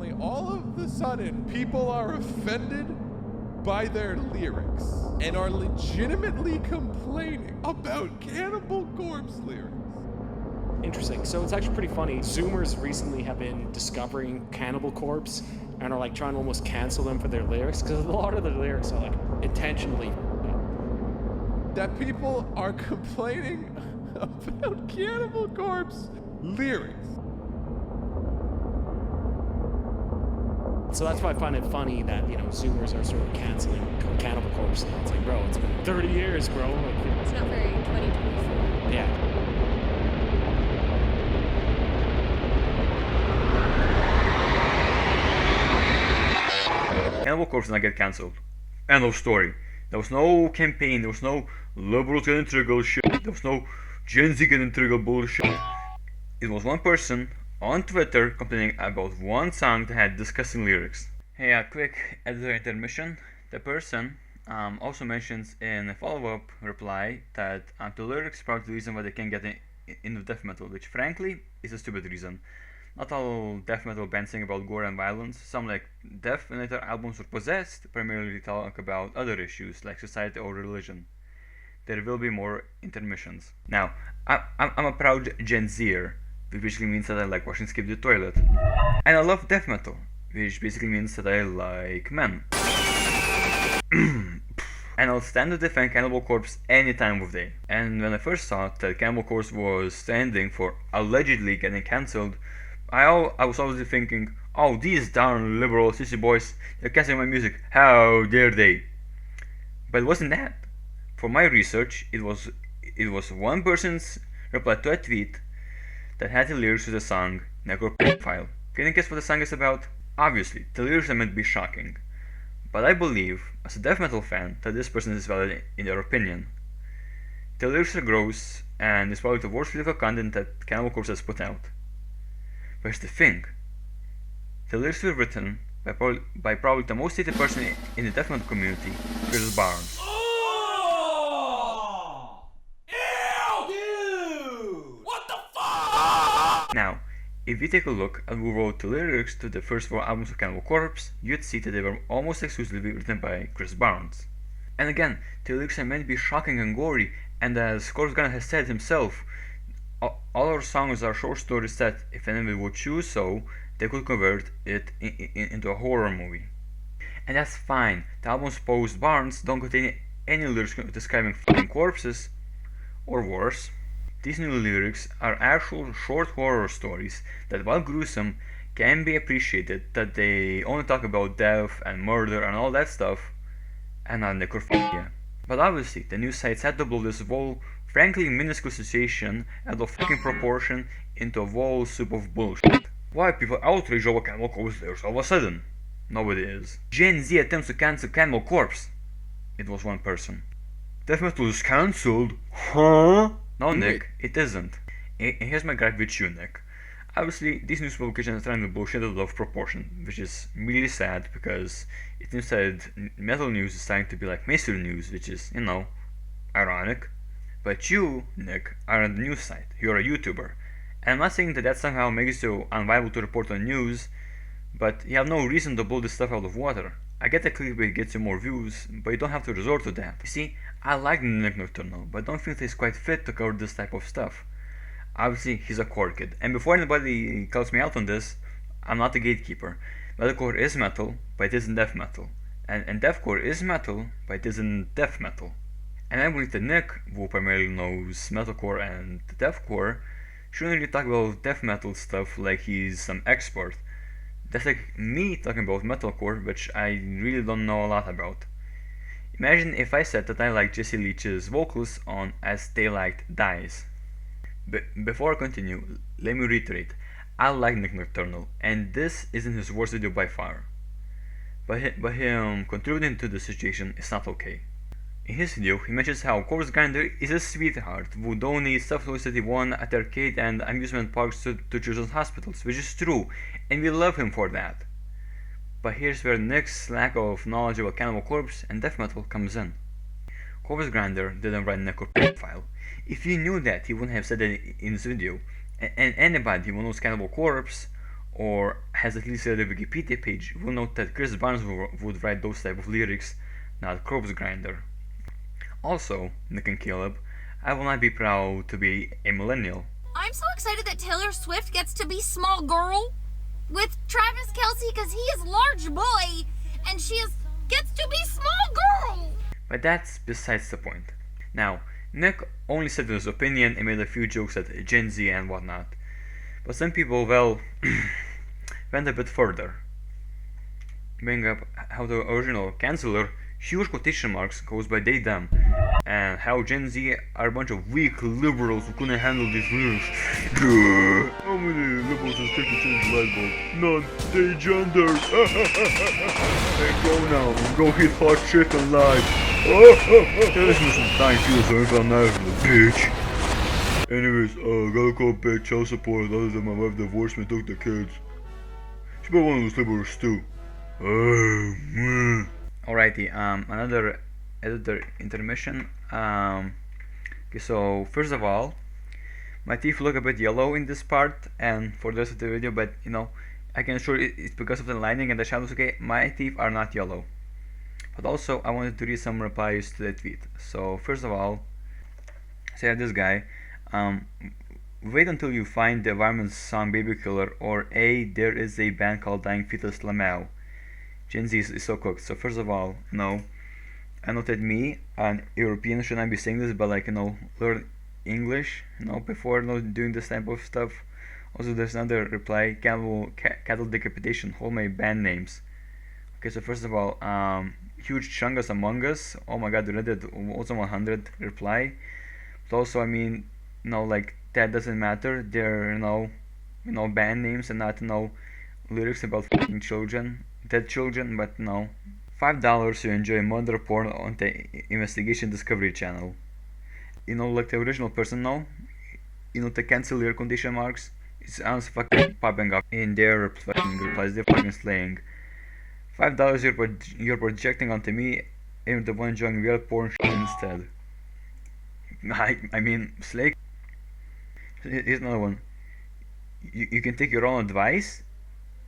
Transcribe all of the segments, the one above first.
suddenly, all of the sudden, people are offended by their lyrics and are legitimately complaining about Cannibal Corpse lyrics. Interesting. So it's actually pretty funny. Zoomers recently have been discovering Cannibal Corpse and are like trying to almost cancel them for their lyrics because a lot of their lyrics are like intentionally that people are complaining about Cannibal Corpse lyrics. So that's why I find it funny that, Zoomers are sort of canceling Cannibal Corpse. And it's like, bro, it's been 30 years, bro. Like, it's not very 2024. Yeah. Cannibal Corpse did not get cancelled. End of story. There was no campaign, there was no liberals getting triggered shit, there was no Gen Z getting triggered bullshit. It was one person on Twitter complaining about one song that had disgusting lyrics. Hey, a quick editor intermission. The person also mentions in a follow-up reply that the lyrics are probably the reason why they can't get into death metal, which frankly is a stupid reason. Not all death metal bands sing about gore and violence. Some, like death metal albums or Possessed, primarily talk about other issues like society or religion. There will be more intermissions. Now, I'm a proud Gen Zer, which basically means that I like watching Skip the Toilet. And I love death metal, which basically means that I like men. And I'll stand to defend Cannibal Corpse any time of day. And when I first thought that Cannibal Corpse was standing for allegedly getting cancelled, I was obviously thinking, oh, these darn liberal sissy boys, they're canceling my music, how dare they? But it wasn't that. For my research, it was one person's reply to a tweet that had the lyrics to the song Necrophile. Can you guess what the song is about? Obviously, the lyrics are meant to be shocking. But I believe, as a death metal fan, that this person is valid in their opinion. The lyrics are gross, and it's probably the worst lyrical content that Cannibal Corpse has put out. But here's the thing. The lyrics were written by probably the most hated person in the death metal community, Chris Barnes. Oh! Ew! Dude! What the fuck? Now, if you take a look at who wrote the lyrics to the first 4 albums of Cannibal Corpse, you'd see that they were almost exclusively written by Chris Barnes. And again, the lyrics are meant to be shocking and gory, and as Corpse Gunner has said himself, all our songs are short stories that, if anyone would choose so, they could convert it into a horror movie. And that's fine. The album's post Barnes don't contain any lyrics describing fucking corpses, or worse. These new lyrics are actual short horror stories that, while gruesome, can be appreciated, that they only talk about death and murder and all that stuff, and not necrophilia. But obviously, the news sites had to blow this whole, frankly minuscule situation out of fucking proportion into a whole soup of bullshit. Why are people outraged over Cannibal Corpse lyrics all of a sudden? Nobody is. Gen Z attempts to cancel Cannibal Corpse. It was one person. Death metal is cancelled? Huh? No, Nick, it isn't. And here's my gripe with you, Nick. Obviously, these news publications are trying to bullshit out of proportion, which is really sad because it seems that metal news is starting to be like mainstream news, which is, ironic. But you, Nick, are on the news site. You're a YouTuber. And I'm not saying that somehow makes you unviable to report on news, but you have no reason to blow this stuff out of water. I get that clickbait gets you more views, but you don't have to resort to that. You see, I like Nick Nocturnal, but I don't think he's quite fit to cover this type of stuff. Obviously, he's a core kid, and before anybody calls me out on this, I'm not a gatekeeper. Metalcore is metal, but it isn't death metal. And deathcore is metal, but it isn't death metal. And I believe that Nick, who primarily knows metalcore and deathcore, shouldn't really talk about death metal stuff like he's some expert. That's like me talking about metalcore, which I really don't know a lot about. Imagine if I said that I like Jesse Leach's vocals on As Daylight Dies. Before I continue, let me reiterate, I like Nick Nocturnal, and this isn't his worst video by far. But him contributing to the situation is not okay. In his video, he mentions how Corpse Grinder is a sweetheart who donates stuff to City 1 at arcade and amusement parks to children's hospitals, which is true, and we love him for that. But here's where Nick's lack of knowledge about Cannibal Corpse and death metal comes in. Corpse Grinder didn't write Necrophile. If he knew that, he wouldn't have said that in his video, and anybody who knows Cannibal Corpse or has at least read a Wikipedia page will note that Chris Barnes would write those type of lyrics, not Corpse Grinder. Also, Nick and Caleb, I will not be proud to be a millennial. I'm so excited that Taylor Swift gets to be small girl with Travis Kelce because he is large boy and gets to be small girl. But that's besides the point. Now, Nick only said his opinion and made a few jokes at Gen Z and whatnot. But some people, well, went a bit further. Bring up how the original canceller, huge quotation marks, goes by they them, and how Gen Z are a bunch of weak liberals who couldn't handle these lyrics. How many liberals has taken to change the light bulb? None. They genders. Hey, go now. Go hit hot shit and live. Listen to some time feels or anything nice, bitch. Anyways, gotta call pay child support other than my wife divorced me and took the kids. She been one of those liberals too. Alrighty, another editor intermission. Okay, so first of all, my teeth look a bit yellow in this part and for the rest of the video, but you know, I can assure it's because of the lighting and the shadows. Okay, my teeth are not yellow. But also, I wanted to read some replies to the tweet. So first of all, say this guy, wait until you find the Environment's song Baby Killer, or there is a band called Dying Fetus Lamau. Gen Z is so cooked. So first of all, no, I know that me, an European, should not be saying this, but like, you know, learn English, you know, before, you know, doing this type of stuff. Also, there's another reply, cattle decapitation, hold my band names. Okay, so first of all, huge chungus among us. Oh my god, Reddit also 100 reply. But also, I mean, you know, like that doesn't matter. They're, you know, band names and not, you know, lyrics about fucking children, dead children. But no, $5 to enjoy murder porn on the Investigation Discovery Channel. You know, like the original person now, you know, the cancel your quotation marks. It's fucking popping up in their fucking replies. They're fucking slaying. $5 you're projecting onto me, and the one enjoying real porn shit instead. I mean, slay. Here's another one. You can take your own advice.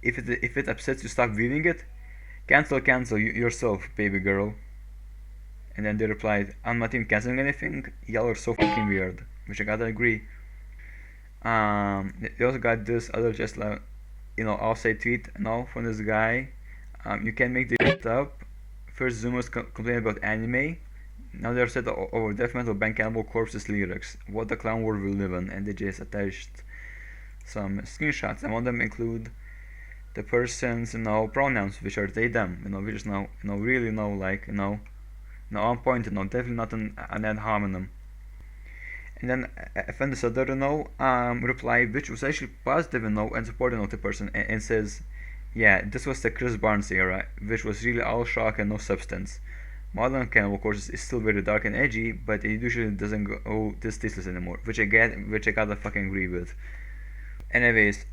If it upsets you, stop reading it. Cancel yourself, baby girl. And then they replied, I'm not even canceling anything. Y'all are so fucking weird. Which I gotta agree. They also got this other just like, you know, outside tweet now from this guy. You can make this shit up. First Zoomers complain about anime. Now they're set over death metal band Cannibal Corpse's lyrics. What the clown world we live in. And they just attached some screenshots. And one of them include the person's, you know, pronouns, which are they them, you know, which is now, you know, really, you know, like, you know, on point, you know, definitely not an ad hominem. And then I found this other, you know, reply, which was actually positive, you know, and supporting of the person, and says, yeah, this was the Chris Barnes era, which was really all shock and no substance. Modern Cannibal, of course, is still very dark and edgy, but it usually doesn't go this tasteless anymore, which I gotta fucking agree with. Anyways,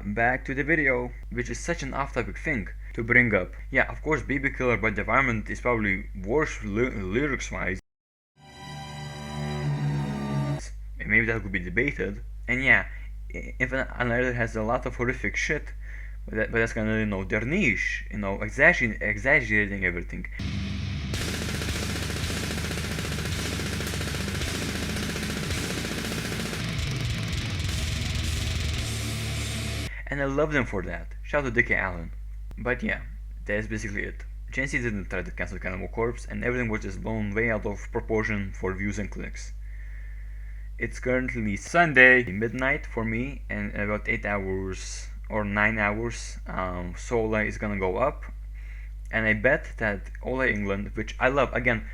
back to the video, which is such an off-topic thing to bring up. Yeah, of course, Baby Killer by the Environment is probably worse lyrics-wise. Maybe that could be debated. And yeah, Infinite Annihilator has a lot of horrific shit, but that's kind of, you know, their niche, you know, exaggerating everything. And I love them for that. Shout out to Dickie Allen. But yeah, that's basically it. Gen Z didn't try to cancel Cannibal Corpse, and everything was just blown way out of proportion for views and clicks. It's currently Sunday midnight for me, and in about 8 hours or 9 hours, Sola is gonna go up. And I bet that Ola England, which I love, again,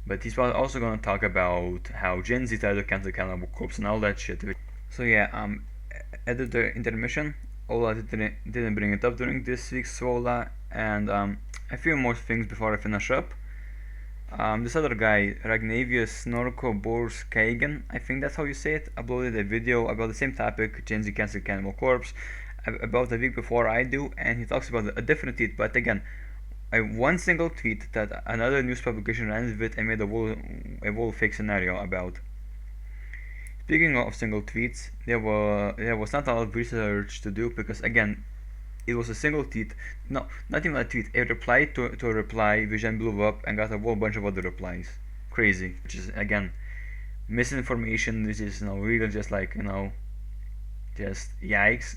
but he's probably also gonna talk about how Gen Z tried to cancel Cannibal Corpse and all that shit. So yeah, editor intermission. Ola didn't bring it up during this week's Sola, and a few more things before I finish up. This other guy, Ragnavius Norkoborskagan, I think that's how you say it, uploaded a video about the same topic, Gen Z cancel Cannibal Corpse, about a week before I do, and he talks about a different tweet, but again, one single tweet that another news publication ran with and made a whole fake scenario about. Speaking of single tweets, there was not a lot of research to do because again, it was a single tweet. No, not even a tweet. A reply to a reply, which then blew up and got a whole bunch of other replies. Crazy. Which is again misinformation. Which is really just just yikes.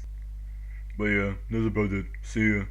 But yeah, that's about it. See ya.